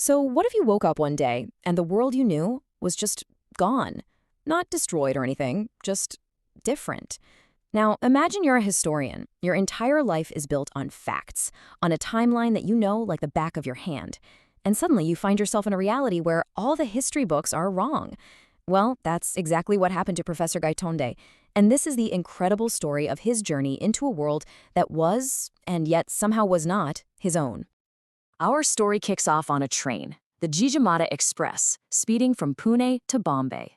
So what if you woke up one day and the world you knew was just gone? Not destroyed or anything, just different. Now, imagine you're a historian. Your entire life is built on facts, on a timeline that you know like the back of your hand. And suddenly you find yourself in a reality where all the history books are wrong. Well, that's exactly what happened to Professor Gaitonde. And this is the incredible story of his journey into a world that was, and yet somehow was not, his own. Our story kicks off on a train, the Jijamata Express, speeding from Pune to Bombay.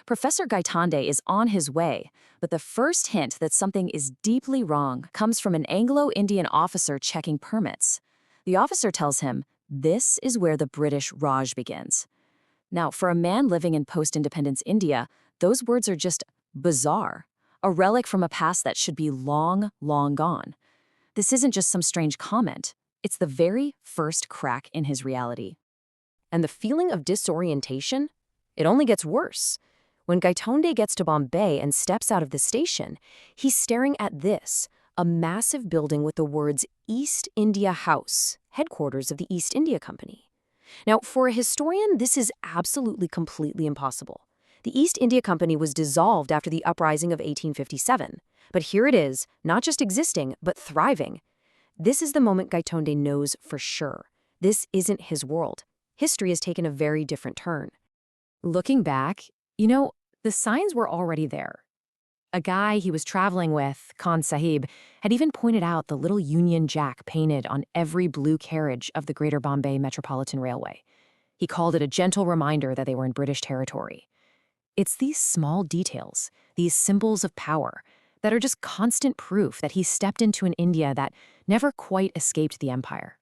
Professor Gaitonde is on his way, but the first hint that something is deeply wrong comes from an Anglo-Indian officer checking permits. The officer tells him, "This is where the British Raj begins." Now, for a man living in post-independence India, those words are just bizarre, a relic from a past that should be long, long gone. This isn't just some strange comment. It's the very first crack in his reality. And the feeling of disorientation? It only gets worse. When Gaitonde gets to Bombay and steps out of the station, he's staring at this, a massive building with the words East India House, headquarters of the East India Company. Now, for a historian, this is absolutely completely impossible. The East India Company was dissolved after the uprising of 1857. But here it is, not just existing, but thriving. This is the moment Gaitonde knows for sure. This isn't his world. History has taken a very different turn. Looking back, the signs were already there. A guy he was traveling with, Khan Sahib, had even pointed out the little Union Jack painted on every blue carriage of the Greater Bombay Metropolitan Railway. He called it a gentle reminder that they were in British territory. It's these small details, these symbols of power, that are just constant proof that he stepped into an India that never quite escaped the empire.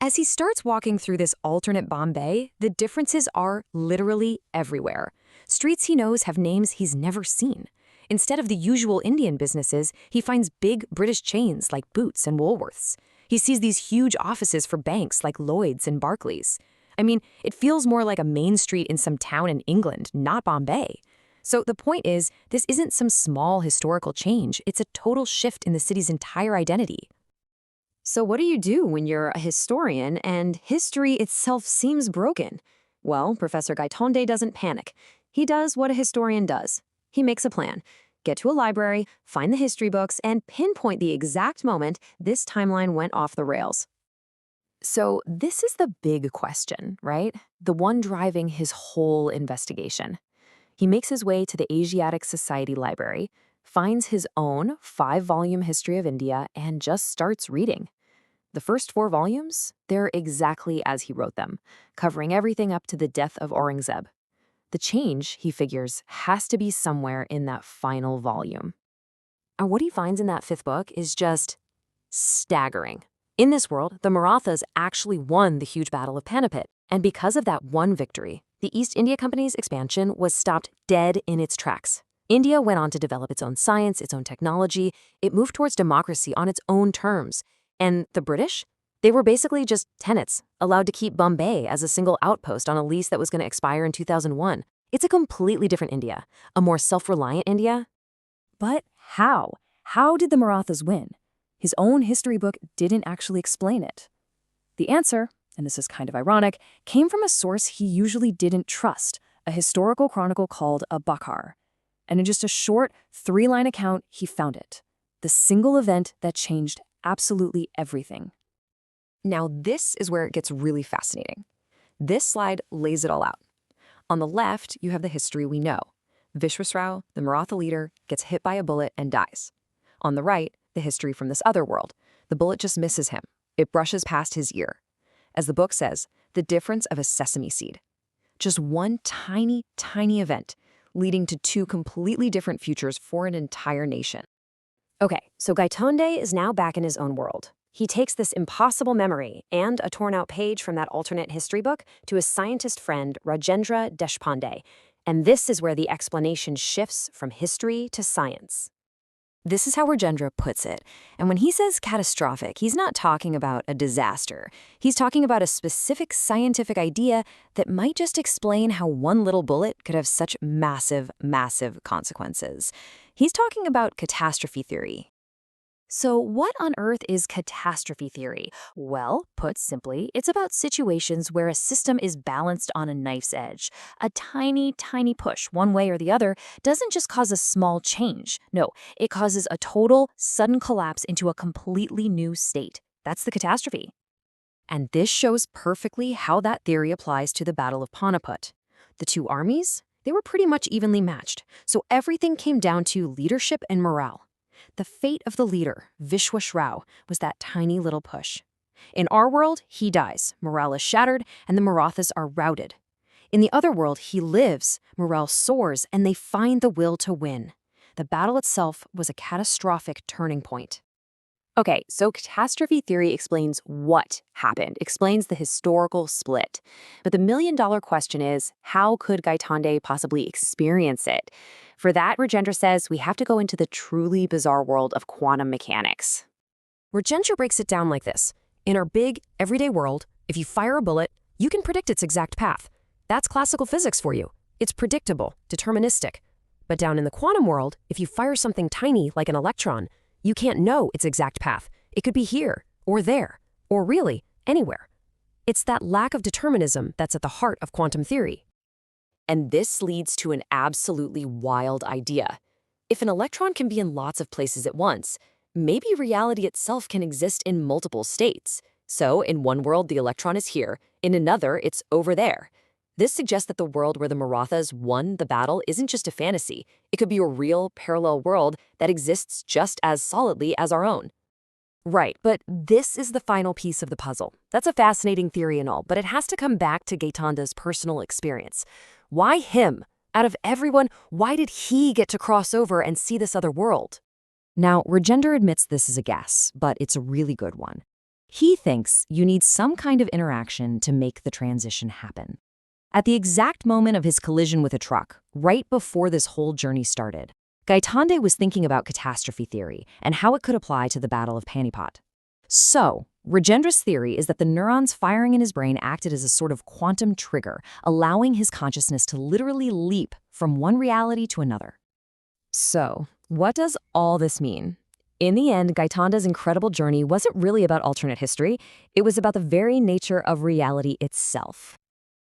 As he starts walking through this alternate Bombay, the differences are literally everywhere. Streets he knows have names he's never seen. Instead of the usual Indian businesses, he finds big British chains like Boots and Woolworths. He sees these huge offices for banks like Lloyds and Barclays. I mean, it feels more like a main street in some town in England, not Bombay. So the point is, this isn't some small historical change, it's a total shift in the city's entire identity. So what do you do when you're a historian and history itself seems broken? Well, Professor Gaitonde doesn't panic. He does what a historian does. He makes a plan. Get to a library, find the history books, and pinpoint the exact moment this timeline went off the rails. So this is the big question, right? The one driving his whole investigation. He makes his way to the Asiatic Society Library, finds his own 5-volume history of India, and just starts reading. The first 4 volumes, they're exactly as he wrote them, covering everything up to the death of Aurangzeb. The change, he figures, has to be somewhere in that final volume. And what he finds in that 5th book is just staggering. In this world, the Marathas actually won the huge Battle of Panipat, and because of that one victory, the East India Company's expansion was stopped dead in its tracks. India went on to develop its own science, its own technology. It moved towards democracy on its own terms. And the British? They were basically just tenants, allowed to keep Bombay as a single outpost on a lease that was going to expire in 2001. It's a completely different India, a more self-reliant India. But how? How did the Marathas win? His own history book didn't actually explain it. The answer, and this is kind of ironic, came from a source he usually didn't trust, a historical chronicle called a Bakhar. And in just a short 3-line account, he found it. The single event that changed absolutely everything. Now this is where it gets really fascinating. This slide lays it all out. On the left, you have the history we know. Vishwasrao, the Maratha leader, gets hit by a bullet and dies. On the right, the history from this other world. The bullet just misses him. It brushes past his ear. As the book says, the difference of a sesame seed. Just one tiny, tiny event, leading to 2 completely different futures for an entire nation. Okay, so Gaitonde is now back in his own world. He takes this impossible memory and a torn-out page from that alternate history book to his scientist friend Rajendra Deshpande, and this is where the explanation shifts from history to science. This is how Rajendra puts it, and when he says catastrophic, he's not talking about a disaster. He's talking about a specific scientific idea that might just explain how one little bullet could have such massive, massive consequences. He's talking about catastrophe theory. So, what on earth is catastrophe theory? Well, put simply, it's about situations where a system is balanced on a knife's edge. A tiny, tiny push, one way or the other, doesn't just cause a small change. No, it causes a total, sudden collapse into a completely new state. That's the catastrophe. And this shows perfectly how that theory applies to the Battle of Panipat. The two armies, they were pretty much evenly matched, so everything came down to leadership and morale. The fate of the leader, Vishwashrao, was that tiny little push. In our world, he dies, morale is shattered, and the Marathas are routed. In the other world, he lives, morale soars, and they find the will to win. The battle itself was a catastrophic turning point. Okay, so catastrophe theory explains what happened, explains the historical split. But the million-dollar question is, how could Gaitonde possibly experience it? For that, Rajendra says we have to go into the truly bizarre world of quantum mechanics. Rajendra breaks it down like this. In our big, everyday world, if you fire a bullet, you can predict its exact path. That's classical physics for you. It's predictable, deterministic. But down in the quantum world, if you fire something tiny like an electron, you can't know its exact path. It could be here, or there, or really, anywhere. It's that lack of determinism that's at the heart of quantum theory. And this leads to an absolutely wild idea. If an electron can be in lots of places at once, maybe reality itself can exist in multiple states. So, in one world, the electron is here, in another, it's over there. This suggests that the world where the Marathas won the battle isn't just a fantasy. It could be a real, parallel world that exists just as solidly as our own. Right, but this is the final piece of the puzzle. That's a fascinating theory and all, but it has to come back to Gaitonde's personal experience. Why him? Out of everyone, why did he get to cross over and see this other world? Now, Rajendra admits this is a guess, but it's a really good one. He thinks you need some kind of interaction to make the transition happen. At the exact moment of his collision with a truck, right before this whole journey started, Gaitonde was thinking about catastrophe theory and how it could apply to the Battle of Panipat. So, Rajendra's theory is that the neurons firing in his brain acted as a sort of quantum trigger, allowing his consciousness to literally leap from one reality to another. So, what does all this mean? In the end, Gaitonde's incredible journey wasn't really about alternate history. It was about the very nature of reality itself.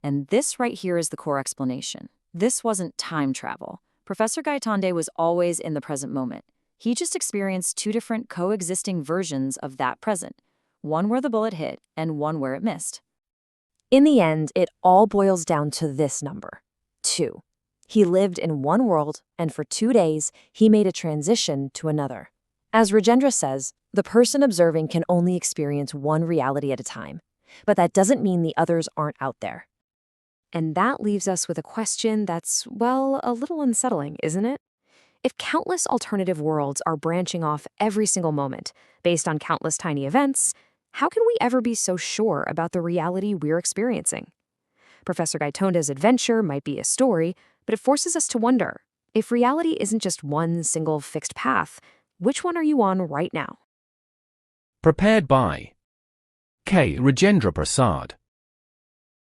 And this right here is the core explanation. This wasn't time travel. Professor Gaitonde was always in the present moment. He just experienced two different coexisting versions of that present, one where the bullet hit and one where it missed. In the end, it all boils down to this number, 2. He lived in one world, and for 2 days, he made a transition to another. As Rajendra says, the person observing can only experience one reality at a time, but that doesn't mean the others aren't out there. And that leaves us with a question that's, well, a little unsettling, isn't it? If countless alternative worlds are branching off every single moment, based on countless tiny events, how can we ever be so sure about the reality we're experiencing? Professor Gaitonde's adventure might be a story, but it forces us to wonder, if reality isn't just one single fixed path, which one are you on right now? Prepared by K. Rajendra Prasad.